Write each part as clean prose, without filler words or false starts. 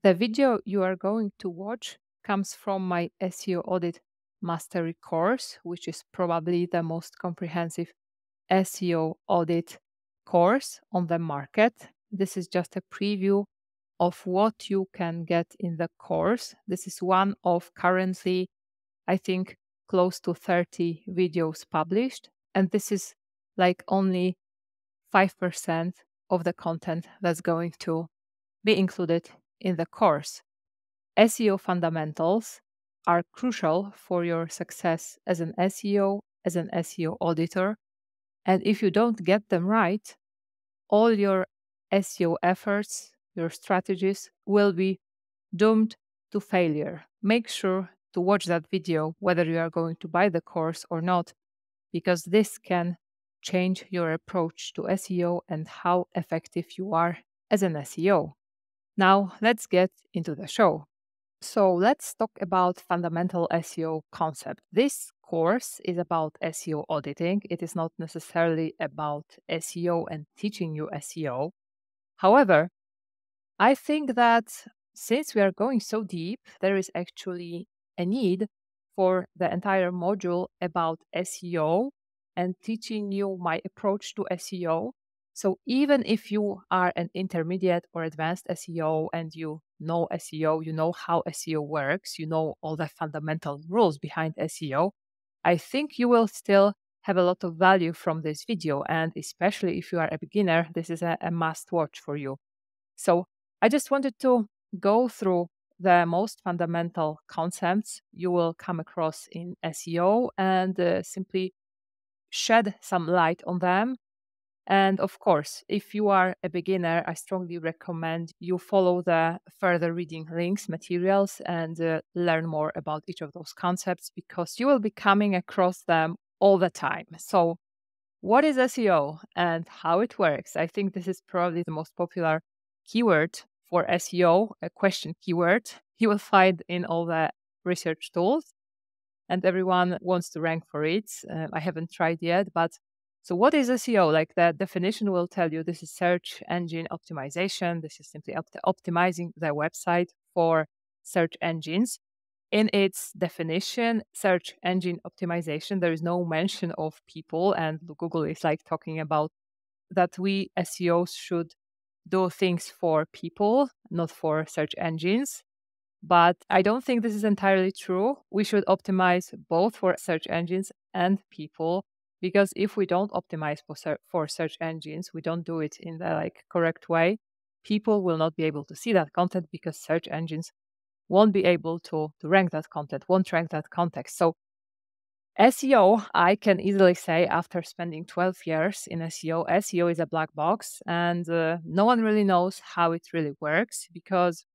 The video you are going to watch comes from my SEO Audit Mastery Course, which is probably the most comprehensive SEO audit course on the market. This is just a preview of what you can get in the course. This is one of currently, I think, close to 30 videos published. And this is like only 5% of the content that's going to be included in the course. SEO fundamentals are crucial for your success as an SEO, as an SEO auditor. And if you don't get them right, all your SEO efforts, your strategies will be doomed to failure. Make sure to watch that video whether you are going to buy the course or not, because this can change your approach to SEO and how effective you are as an SEO. Now, let's get into the show. So, let's talk about fundamental SEO concept. This course is about SEO auditing. It is not necessarily about SEO and teaching you SEO. However, I think that since we are going so deep, there is actually a need for the entire module about SEO and teaching you my approach to SEO. So even if you are an intermediate or advanced SEO and you know SEO, you know how SEO works, you know all the fundamental rules behind SEO, I think you will still have a lot of value from this video. And especially if you are a beginner, this is a must watch for you. So I just wanted to go through the most fundamental concepts you will come across in SEO and simply shed some light on them. And of course, if you are a beginner, I strongly recommend you follow the further reading links, materials, and learn more about each of those concepts because you will be coming across them all the time. So, what is SEO and how it works? I think this is probably the most popular keyword for SEO, a question keyword you will find in all the research tools, and everyone wants to rank for it. I haven't tried yet, but so what is SEO? Like the definition will tell you this is search engine optimization. This is simply optimizing the website for search engines. In its definition, search engine optimization, there is no mention of people, and Google is like talking about that we SEOs should do things for people, not for search engines. But I don't think this is entirely true. We should optimize both for search engines and people, because if we don't optimize for search engines, we don't do it in the correct way, people will not be able to see that content because search engines won't be able to rank that content, won't rank that context. So SEO, I can easily say after spending 12 years in SEO, SEO is a black box and no one really knows how it really works because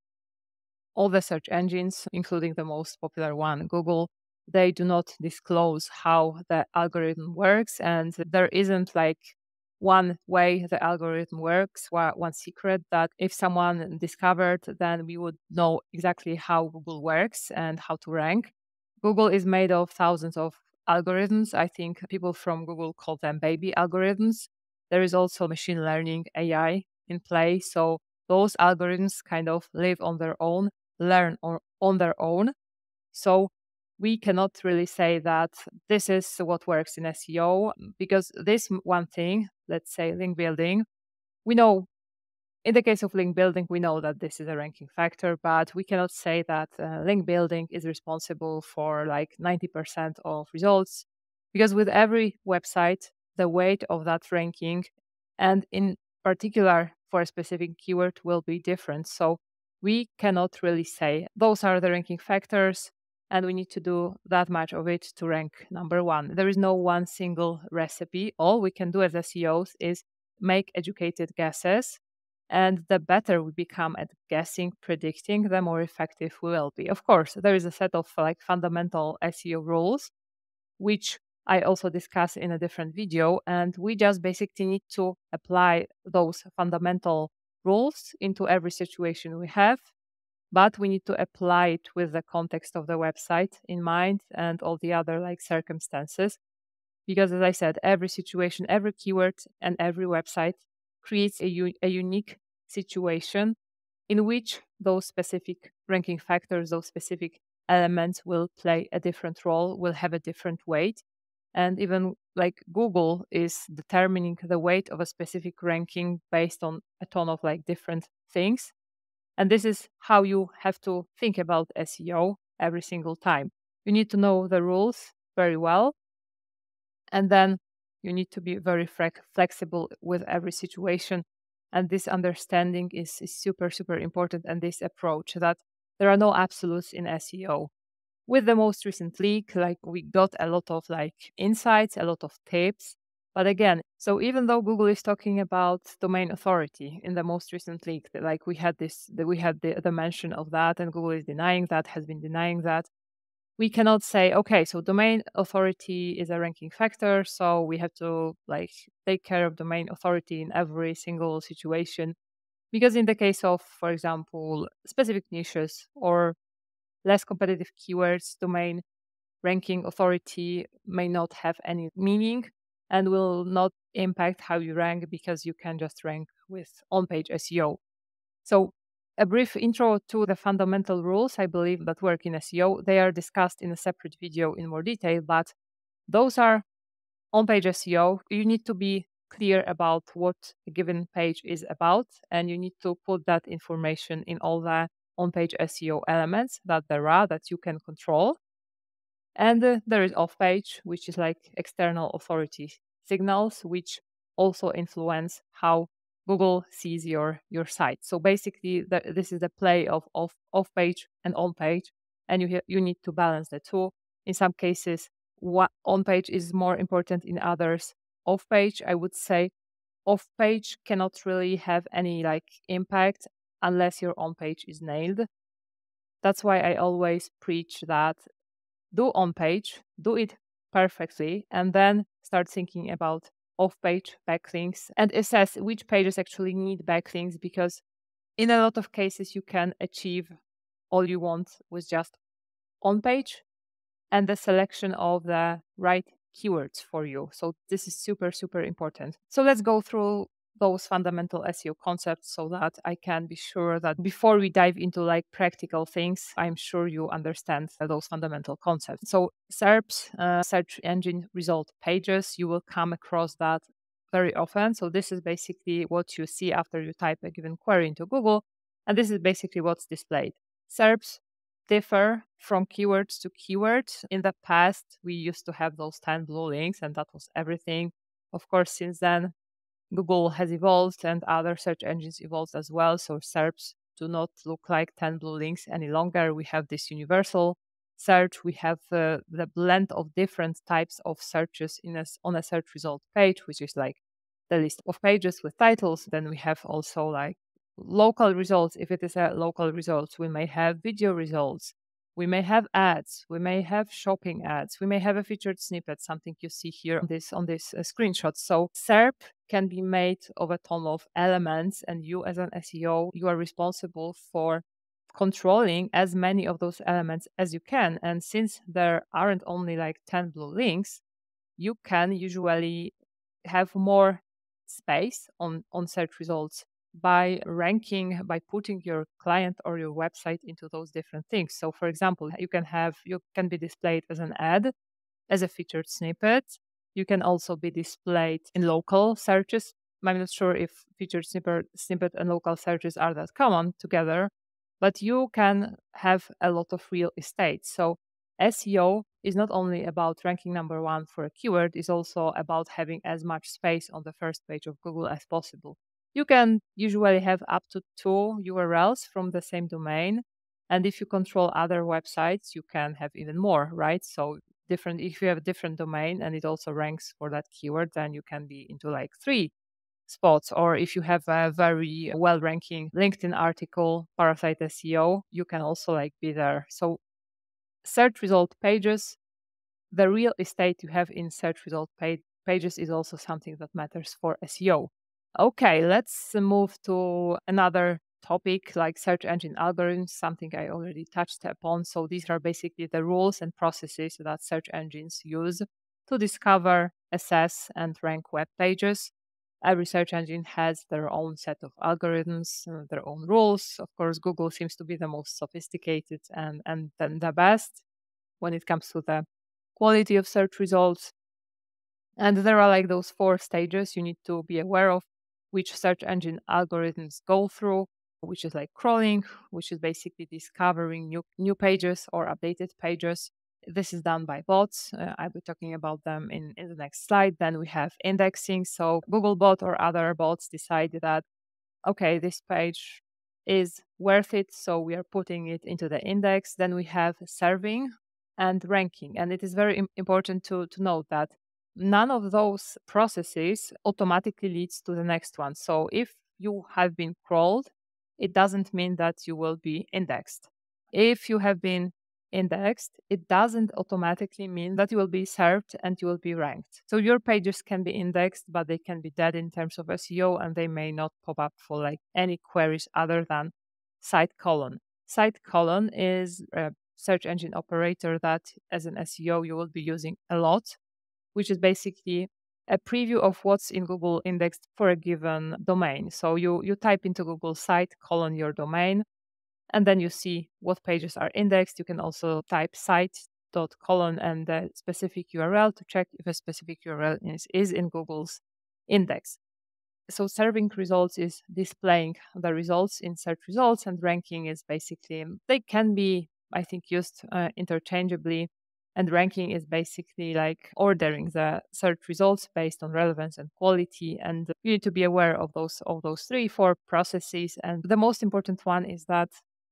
all the search engines, including the most popular one, Google, they do not disclose how the algorithm works. And there isn't like one way the algorithm works, one secret that if someone discovered, then we would know exactly how Google works and how to rank. Google is made of thousands of algorithms. I think people from Google call them baby algorithms. There is also machine learning AI in play. So those algorithms kind of live on their own, learn on their own. So we cannot really say that this is what works in SEO because this one thing, let's say link building, we know in the case of link building, we know that this is a ranking factor, but we cannot say that link building is responsible for like 90% of results because with every website, the weight of that ranking and in particular for a specific keyword will be different. So we cannot really say those are the ranking factors and we need to do that much of it to rank number one. There is no one single recipe. All we can do as SEOs is make educated guesses. And the better we become at guessing, predicting, the more effective we will be. Of course, there is a set of like fundamental SEO rules, which I also discuss in a different video. And we just basically need to apply those fundamental rules into every situation we have. But we need to apply it with the context of the website in mind and all the other like circumstances. Because as I said, every situation, every keyword, and every website creates a unique situation in which those specific ranking factors, those specific elements will play a different role, will have a different weight. And even like Google is determining the weight of a specific ranking based on a ton of like different things. And this is how you have to think about SEO every single time. You need to know the rules very well. And then you need to be very flexible with every situation. And this understanding is super, super important. And this approach that there are no absolutes in SEO. With the most recent leak, like we got a lot of like insights, a lot of tips. But again, so even though Google is talking about domain authority in the most recent leak, like we had the mention of that, and Google is denying that, has been denying that. We cannot say, okay, so domain authority is a ranking factor, so we have to like take care of domain authority in every single situation. Because in the case of, for example, specific niches or less competitive keywords, domain ranking authority may not have any meaning and will not impact how you rank because you can just rank with on-page SEO. So a brief intro to the fundamental rules, I believe, that work in SEO. They are discussed in a separate video in more detail, but those are on-page SEO. You need to be clear about what a given page is about, and you need to put that information in all the on-page SEO elements that there are that you can control. And there is off-page, which is like external authority signals, which also influence how Google sees your site. So basically, this is the play of off-page and on-page, and you need to balance the two. In some cases, what on-page is more important, in others, off-page. I would say off-page cannot really have any like impact unless your on-page is nailed. That's why I always preach that do on-page, do it perfectly, and then start thinking about off-page backlinks and assess which pages actually need backlinks, because in a lot of cases you can achieve all you want with just on-page and the selection of the right keywords for you. So this is super, super important. So let's go through those fundamental SEO concepts so that I can be sure that before we dive into like practical things, I'm sure you understand those fundamental concepts. So SERPs, search engine result pages, you will come across that very often. So this is basically what you see after you type a given query into Google. And this is basically what's displayed. SERPs differ from keywords to keywords. In the past, we used to have those 10 blue links, and that was everything. Of course, since then, Google has evolved and other search engines evolved as well. So SERPs do not look like 10 blue links any longer. We have this universal search. We have the blend of different types of searches on a search result page, which is like the list of pages with titles. Then we have also like local results. If it is a local results, we may have video results. We may have ads, we may have shopping ads, we may have a featured snippet, something you see here on this screenshot. So SERP can be made of a ton of elements, and you as an SEO, you are responsible for controlling as many of those elements as you can. And since there aren't only like 10 blue links, you can usually have more space on search results by ranking, by putting your client or your website into those different things. So for example, you can be displayed as an ad, as a featured snippet. You can also be displayed in local searches. I'm not sure if featured snippet and local searches are that common together, but you can have a lot of real estate. So SEO is not only about ranking number one for a keyword, it's also about having as much space on the first page of Google as possible. You can usually have up to 2 URLs from the same domain. And if you control other websites, you can have even more, right? So if you have a different domain and it also ranks for that keyword, then you can be into like 3 spots. Or if you have a very well ranking LinkedIn article, Parasite SEO, you can also like be there. So search result pages, the real estate you have in search result pages is also something that matters for SEO. Okay, let's move to another topic like search engine algorithms, something I already touched upon. So these are basically the rules and processes that search engines use to discover, assess, and rank web pages. Every search engine has their own set of algorithms, their own rules. Of course, Google seems to be the most sophisticated and then the best when it comes to the quality of search results. And there are like those 4 stages you need to be aware of, which search engine algorithms go through, which is like crawling, which is basically discovering new pages or updated pages. This is done by bots. I'll be talking about them in the next slide. Then we have indexing. So Googlebot or other bots decide that, okay, this page is worth it, so we are putting it into the index. Then we have serving and ranking. And it is very important to note that none of those processes automatically leads to the next one. So if you have been crawled, it doesn't mean that you will be indexed. If you have been indexed, it doesn't automatically mean that you will be served and you will be ranked. So your pages can be indexed, but they can be dead in terms of SEO, and they may not pop up for like any queries other than site colon. Site colon is a search engine operator that as an SEO you will be using a lot, which is basically a preview of what's in Google indexed for a given domain. So you type into Google site colon your domain, and then you see what pages are indexed. You can also type site.colon and the specific URL to check if a specific URL is in Google's index. So serving results is displaying the results in search results, and ranking is basically, they can be, I think, used interchangeably. And ranking is basically like ordering the search results based on relevance and quality. And you need to be aware of those 3-4 processes. And the most important one is that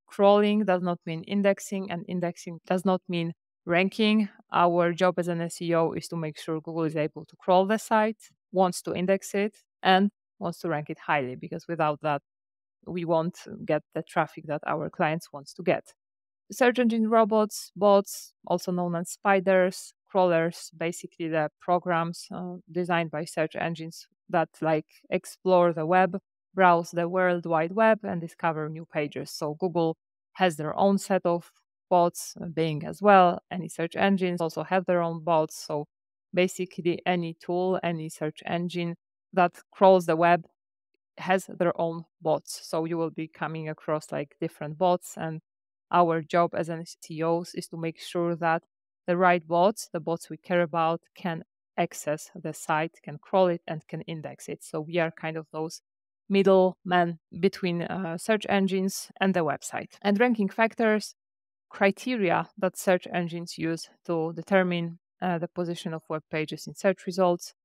crawling does not mean indexing, and indexing does not mean ranking. Our job as an SEO is to make sure Google is able to crawl the site, wants to index it, and wants to rank it highly, because without that, we won't get the traffic that our clients wants to get. Search engine robots, bots, also known as spiders, crawlers, basically the programs designed by search engines that like explore the web, browse the World Wide Web, and discover new pages. So Google has their own set of bots, Bing as well. Any search engines also have their own bots. So basically any tool, any search engine that crawls the web has their own bots. So you will be coming across like different bots, and our job as an SEOs is to make sure that the right bots, the bots we care about, can access the site, can crawl it, and can index it. So we are kind of those middlemen between search engines and the website. And ranking factors, criteria that search engines use to determine the position of web pages in search results.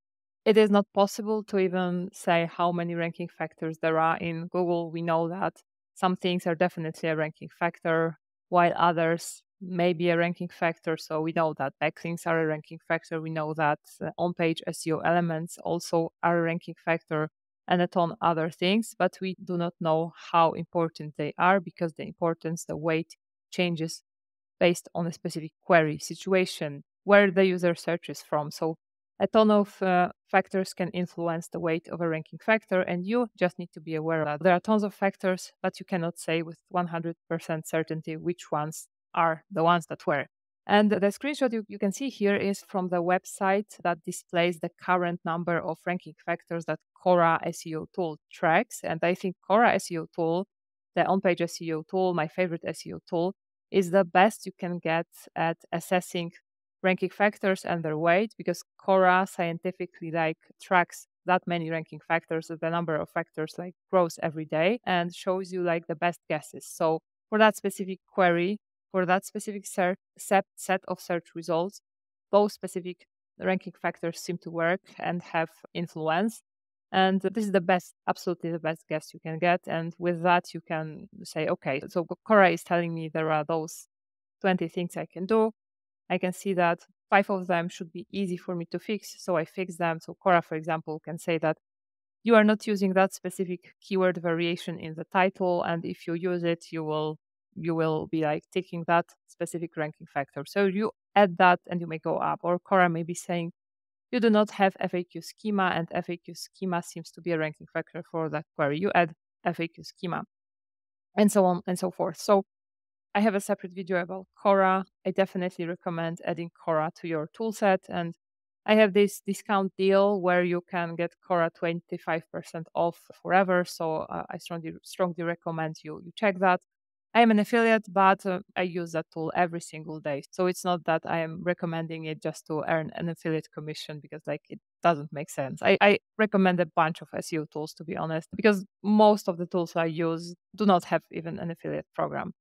It is not possible to even say how many ranking factors there are in Google. We know that some things are definitely a ranking factor, while others may be a ranking factor. So we know that backlinks are a ranking factor. We know that on-page SEO elements also are a ranking factor, and a ton other things, but we do not know how important they are, because the importance, the weight changes based on a specific query situation, where the user searches from. So a ton of factors can influence the weight of a ranking factor, and you just need to be aware that there are tons of factors, but you cannot say with 100% certainty which ones are the ones that were. And the screenshot you can see here is from the website that displays the current number of ranking factors that Cora SEO tool tracks. And I think Cora SEO tool, the on-page SEO tool, my favorite SEO tool, is the best you can get at assessing ranking factors and their weight, because Cora scientifically like tracks that many ranking factors, that the number of factors like grows every day, and shows you like the best guesses. So for that specific query, for that specific set of search results, those specific ranking factors seem to work and have influence. And this is the best, absolutely the best guess you can get. And with that, you can say, okay, so Cora is telling me there are those 20 things I can do. I can see that 5 of them should be easy for me to fix, so I fix them. So Cora, for example, can say that you are not using that specific keyword variation in the title, and if you use it, you will be like taking that specific ranking factor. So you add that and you may go up. Or Cora may be saying you do not have FAQ schema, and FAQ schema seems to be a ranking factor for that query. You add FAQ schema, and so on and so forth. So I have a separate video about Cora. I definitely recommend adding Cora to your toolset, and I have this discount deal where you can get Cora 25% off forever. So I strongly recommend you check that. I am an affiliate, but I use that tool every single day. So it's not that I am recommending it just to earn an affiliate commission, because like it doesn't make sense. I recommend a bunch of SEO tools, to be honest, because most of the tools I use do not have even an affiliate program.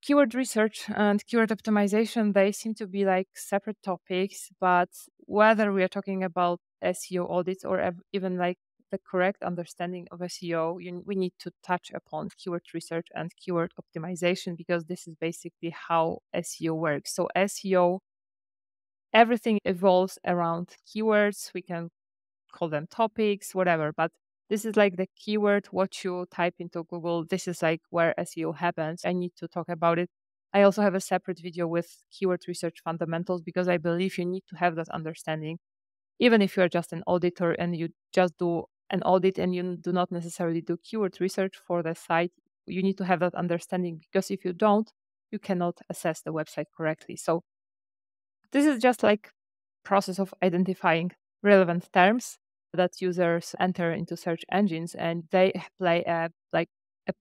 Keyword research and keyword optimization, they seem to be like separate topics, but whether we are talking about SEO audits or even like the correct understanding of SEO, we need to touch upon keyword research and keyword optimization, because this is basically how SEO works. So SEO, everything evolves around keywords. We can call them topics, whatever, but this is like the keyword, what you type into Google. This is like where SEO happens. I need to talk about it. I also have a separate video with keyword research fundamentals, because I believe you need to have that understanding. Even if you're just an auditor and you just do an audit and you do not necessarily do keyword research for the site, you need to have that understanding, because if you don't, you cannot assess the website correctly. So this is just like process of identifying relevant terms that users enter into search engines, and they play a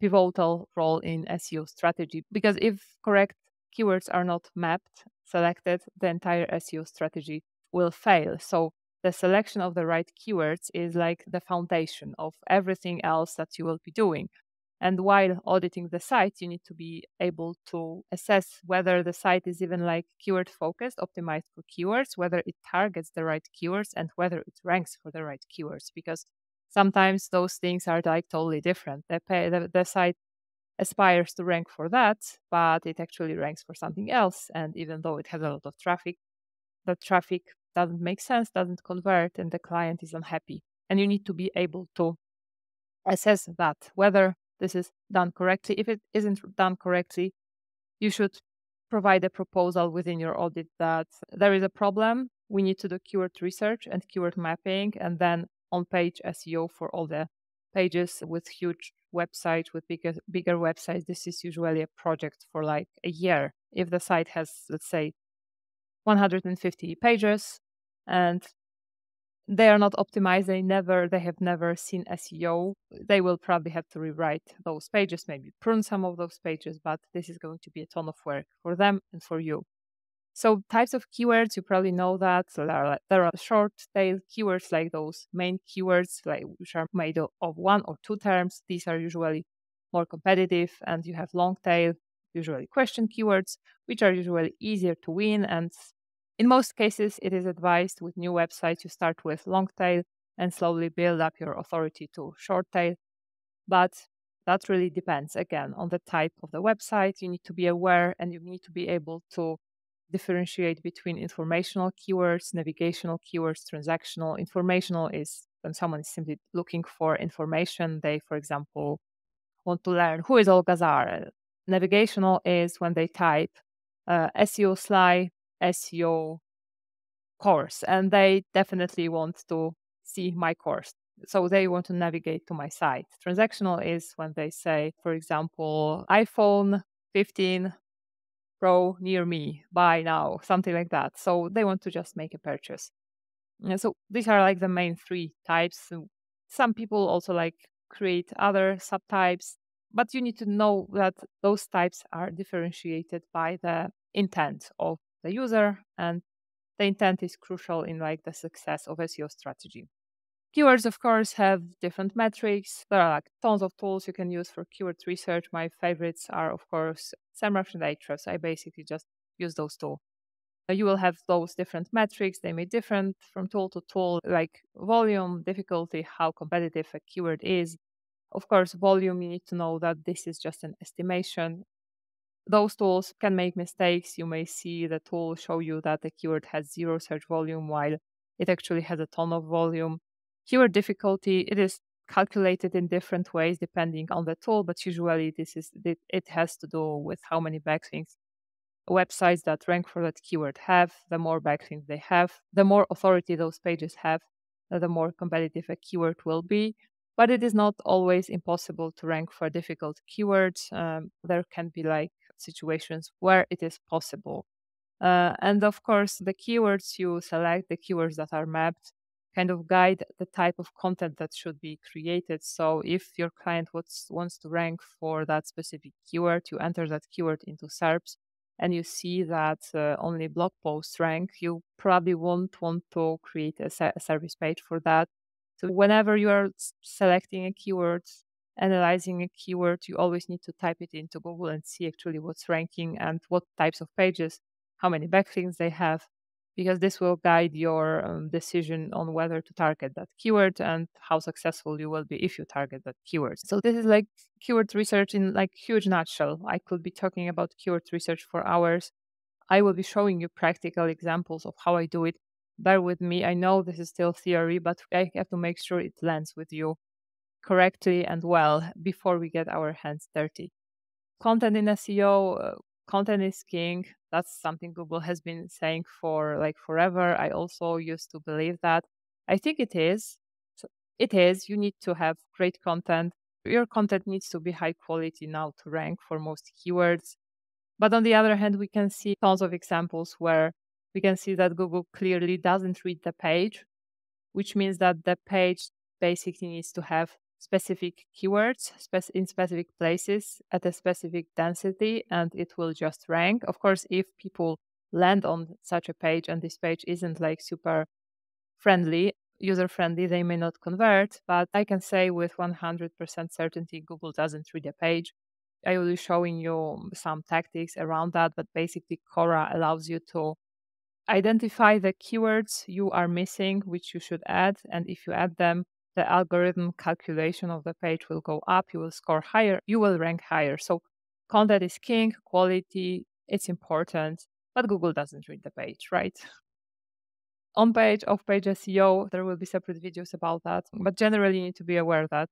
pivotal role in SEO strategy, because if correct keywords are not mapped, selected, the entire SEO strategy will fail. So the selection of the right keywords is like the foundation of everything else that you will be doing. And while auditing the site, you need to be able to assess whether the site is even like keyword focused, optimized for keywords, whether it targets the right keywords, and whether it ranks for the right keywords. Because sometimes those things are like totally different. The site aspires to rank for that, but it actually ranks for something else. And even though it has a lot of traffic, the traffic doesn't make sense, doesn't convert, and the client is unhappy. And you need to be able to assess that, whether this is done correctly. If it isn't done correctly, you should provide a proposal within your audit that there is a problem. We need to do keyword research and keyword mapping, and then on-page SEO for all the pages. With huge websites, with bigger websites, this is usually a project for like a year. If the site has, let's say, 150 pages and they are not optimized, they have never seen SEO, they will probably have to rewrite those pages, maybe prune some of those pages, but this is going to be a ton of work for them and for you. So types of keywords, you probably know that. So there are short tail keywords, like those main keywords, like which are made of one or two terms. These are usually more competitive. And you have long tail, usually question keywords, which are usually easier to win. And in most cases, it is advised with new websites, you start with long tail and slowly build up your authority to short tail. But that really depends, again, on the type of the website. You need to be aware, and you need to be able to differentiate between informational keywords, navigational keywords, transactional. Informational is when someone is simply looking for information. They, for example, want to learn who is Olga Zarr. Navigational is when they type SEO Sly, SEO course, and they definitely want to see my course. So they want to navigate to my site. Transactional is when they say, for example, iPhone 15 Pro near me, buy now, something like that. So they want to just make a purchase. And so these are like the main three types. So some people also like create other subtypes, but you need to know that those types are differentiated by the intent of the user, and the intent is crucial in like the success of SEO strategy. Keywords, of course, have different metrics. There are like tons of tools you can use for keyword research. My favorites are, of course, SEMrush and Ahrefs. I basically just use those two. You will have those different metrics. They may differ from tool to tool, like volume, difficulty, how competitive a keyword is. Of course, volume, you need to know that this is just an estimation. Those tools can make mistakes. You may see the tool show you that the keyword has 0 search volume while it actually has a ton of volume. Keyword difficulty, it is calculated in different ways depending on the tool, but usually it has to do with how many backlinks websites that rank for that keyword have. The more backlinks they have, the more authority those pages have, the more competitive a keyword will be. But it is not always impossible to rank for difficult keywords. There can be like situations where it is possible. And of course, the keywords you select, the keywords that are mapped, kind of guide the type of content that should be created. So if your client wants to rank for that specific keyword, you enter that keyword into SERPs and you see that only blog posts rank, you probably won't want to create a service page for that. So whenever you are selecting a keyword, analyzing a keyword, you always need to type it into Google and see actually what's ranking and what types of pages, how many backlinks they have, because this will guide your decision on whether to target that keyword and how successful you will be if you target that keyword. So this is like keyword research in like huge nutshell. I could be talking about keyword research for hours. I will be showing you practical examples of how I do it. Bear with me. I know this is still theory, but I have to make sure it lands with you correctly and well before we get our hands dirty. Content in SEO, content is king. That's something Google has been saying for like forever. I also used to believe that. I think it is. So it is. You need to have great content. Your content needs to be high quality now to rank for most keywords. But on the other hand, we can see tons of examples where we can see that Google clearly doesn't read the page, which means that the page basically needs to have specific keywords in specific places at a specific density, and it will just rank. Of course, if people land on such a page and this page isn't like super friendly, user friendly, they may not convert. But I can say with 100% certainty, Google doesn't read a page. I will be showing you some tactics around that, but basically Cora allows you to identify the keywords you are missing, which you should add. And if you add them, the algorithm calculation of the page will go up. You will score higher. You will rank higher. So content is king, quality, it's important, but Google doesn't read the page, right? On-page, off-page SEO, there will be separate videos about that. But generally, you need to be aware that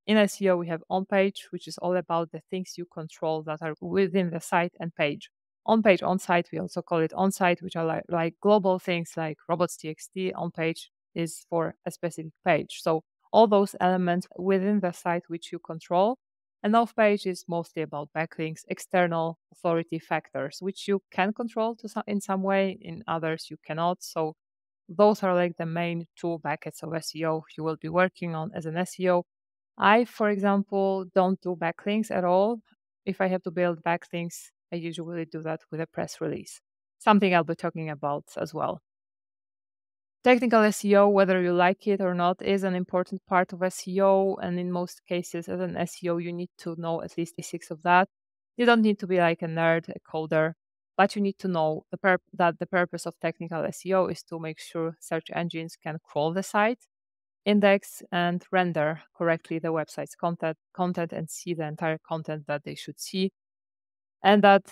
in SEO, we have on-page, which is all about the things you control that are within the site and page. On-page, on-site, we also call it on-site, which are like global things like robots.txt. On-page is for a specific page. So all those elements within the site which you control. And off-page is mostly about backlinks, external authority factors, which you can control in some way, in others you cannot. So those are like the main two buckets of SEO you will be working on as an SEO. I, for example, don't do backlinks at all. If I have to build backlinks, I usually do that with a press release, something I'll be talking about as well. Technical SEO, whether you like it or not, is an important part of SEO. And in most cases, as an SEO, you need to know at least basics of that. You don't need to be like a nerd, a coder, but you need to know that the purpose of technical SEO is to make sure search engines can crawl the site, index and render correctly the website's content and see the entire content that they should see. And that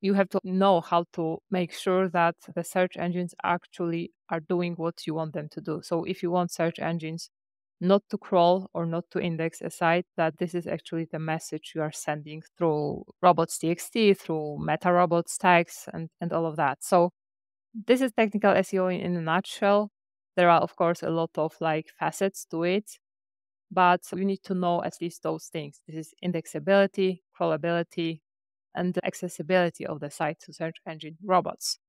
you have to know how to make sure that the search engines actually are doing what you want them to do. So if you want search engines not to crawl or not to index a site, that this is actually the message you are sending through robots.txt, through meta robots tags and all of that. So this is technical SEO in a nutshell. There are, of course, a lot of like facets to it, but you need to know at least those things. This is indexability, crawlability, and the accessibility of the site to search engine robots.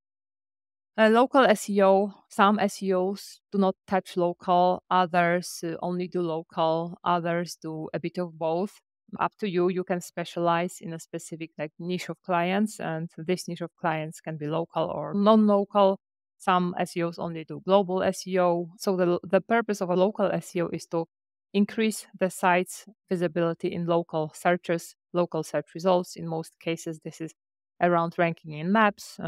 Local SEO, some SEOs do not touch local, others only do local, others do a bit of both. Up to you. You can specialize in a specific like niche of clients, and this niche of clients can be local or non-local. Some SEOs only do global SEO. So the purpose of a local SEO is to increase the site's visibility in local searches, local search results. In most cases, this is around ranking in maps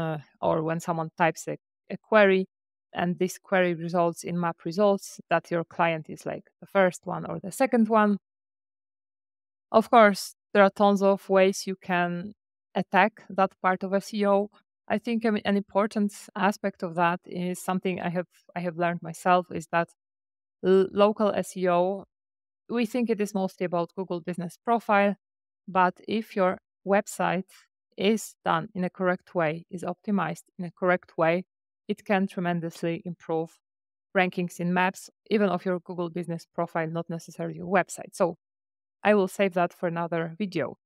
or when someone types a query and this query results in map results, that your client is like the first one or the second one. Of course, there are tons of ways you can attack that part of SEO. I think an important aspect of that is something I have learned myself, is that local SEO, we think it is mostly about Google Business Profile, but if your website is done in a correct way, is optimized in a correct way, it can tremendously improve rankings in maps, even of your Google Business Profile, not necessarily your website. So I will save that for another video.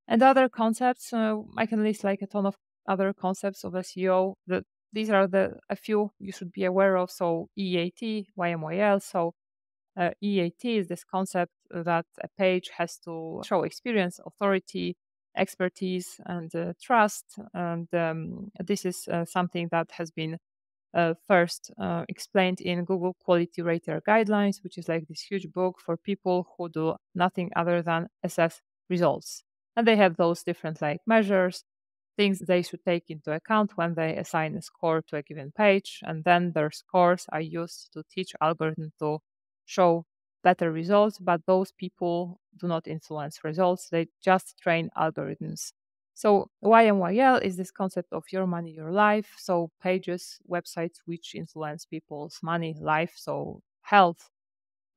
And other concepts, I can list like a ton of other concepts of SEO. These are a few you should be aware of. So EAT, YMYL. So EAT is this concept that a page has to show experience, authority, expertise, and trust. And this is something that has been first explained in Google Quality Rater Guidelines, which is like this huge book for people who do nothing other than assess results. And they have those different like measures, things they should take into account when they assign a score to a given page. And then their scores are used to teach algorithm to show better results, but those people do not influence results. They just train algorithms. So YMYL is this concept of your money, your life. So pages, websites which influence people's money, life, so health,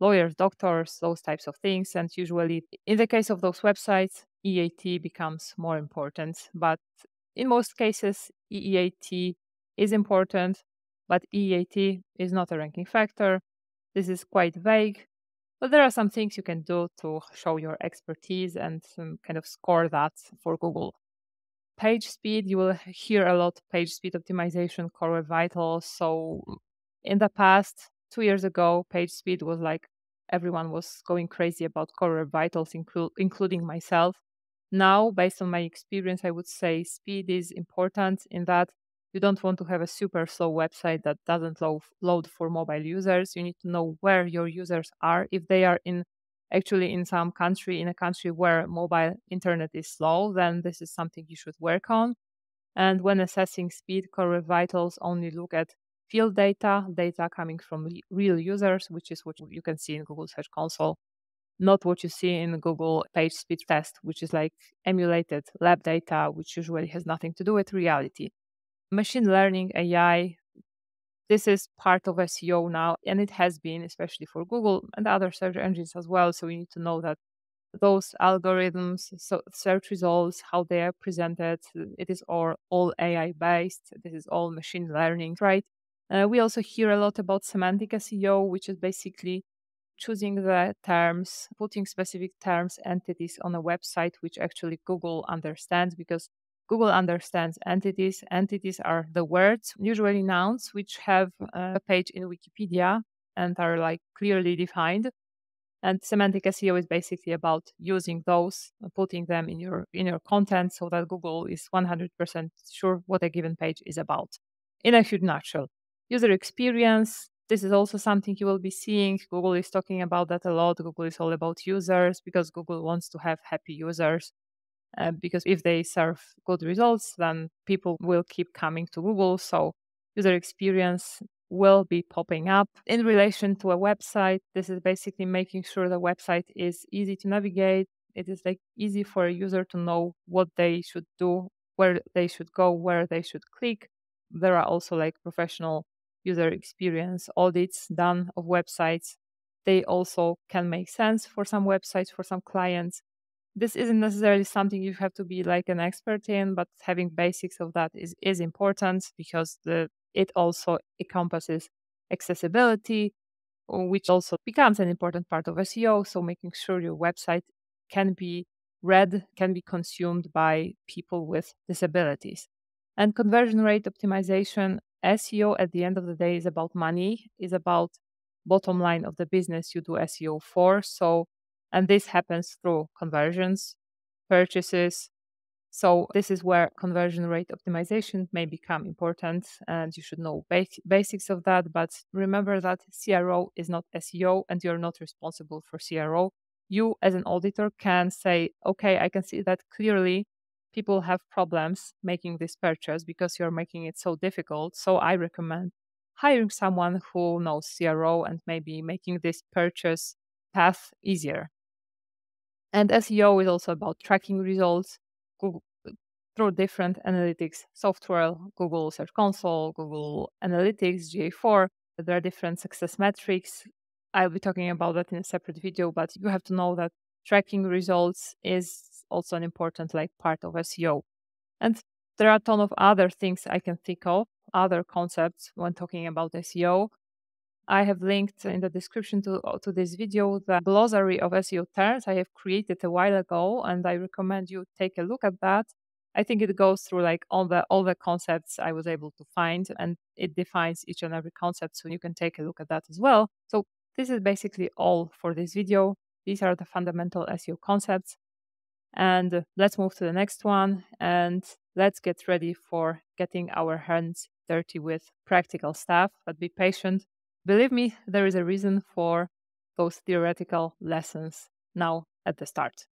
lawyers, doctors, those types of things. And usually in the case of those websites, EAT becomes more important. But in most cases, EAT is important, but EAT is not a ranking factor. This is quite vague. But there are some things you can do to show your expertise and kind of score that for Google. Page speed, you will hear a lot page speed optimization, core web vitals. So in the past, 2 years ago, page speed was like everyone was going crazy about core web vitals, including myself. Now, based on my experience, I would say speed is important in that you don't want to have a super slow website that doesn't load for mobile users. You need to know where your users are. If they are actually in some country, in a country where mobile internet is slow, then this is something you should work on. And when assessing speed, core web vitals only look at field data, data coming from real users, which is what you can see in Google Search Console, not what you see in Google page speed test, which is like emulated lab data, which usually has nothing to do with reality. Machine learning, AI, this is part of SEO now, and it has been, especially for Google and other search engines as well. So we need to know that those algorithms, so search results, how they are presented, it is all AI based. This is all machine learning, right? We also hear a lot about semantic SEO, which is basically choosing the terms, putting specific terms, entities on a website, which actually Google understands, because Google understands entities. Entities are the words, usually nouns, which have a page in Wikipedia and are like clearly defined. And semantic SEO is basically about using those, putting them in your content so that Google is 100% sure what a given page is about. In a huge nutshell, user experience. This is also something you will be seeing. Google is talking about that a lot. Google is all about users because Google wants to have happy users. Because if they serve good results, then people will keep coming to Google. So user experience will be popping up. In relation to a website, this is basically making sure the website is easy to navigate. It is like easy for a user to know what they should do, where they should go, where they should click. There are also like professional user experience audits done of websites. They also can make sense for some websites, for some clients. This isn't necessarily something you have to be like an expert in, but having basics of that is important because it also encompasses accessibility, which also becomes an important part of SEO. So making sure your website can be read, can be consumed by people with disabilities. And conversion rate optimization, SEO at the end of the day is about money, is about bottom line of the business you do SEO for. So, and this happens through conversions, purchases. So this is where conversion rate optimization may become important, and you should know basics of that. But remember that CRO is not SEO, and you're not responsible for CRO. You, as an auditor, can say, okay, I can see that clearly people have problems making this purchase because you're making it so difficult. So I recommend hiring someone who knows CRO and maybe making this purchase path easier. And SEO is also about tracking results Google, through different analytics software, Google Search Console, Google Analytics, GA4. There are different success metrics. I'll be talking about that in a separate video, but you have to know that tracking results is also an important like part of SEO. And there are a ton of other things I can think of, other concepts when talking about SEO. I have linked in the description to this video the glossary of SEO terms I have created a while ago, and I recommend you take a look at that. I think it goes through like all the concepts I was able to find, and it defines each and every concept, so you can take a look at that as well. So this is basically all for this video. These are the fundamental SEO concepts. And let's move to the next one, and let's get ready for getting our hands dirty with practical stuff. But be patient. Believe me, there is a reason for those theoretical lessons now at the start.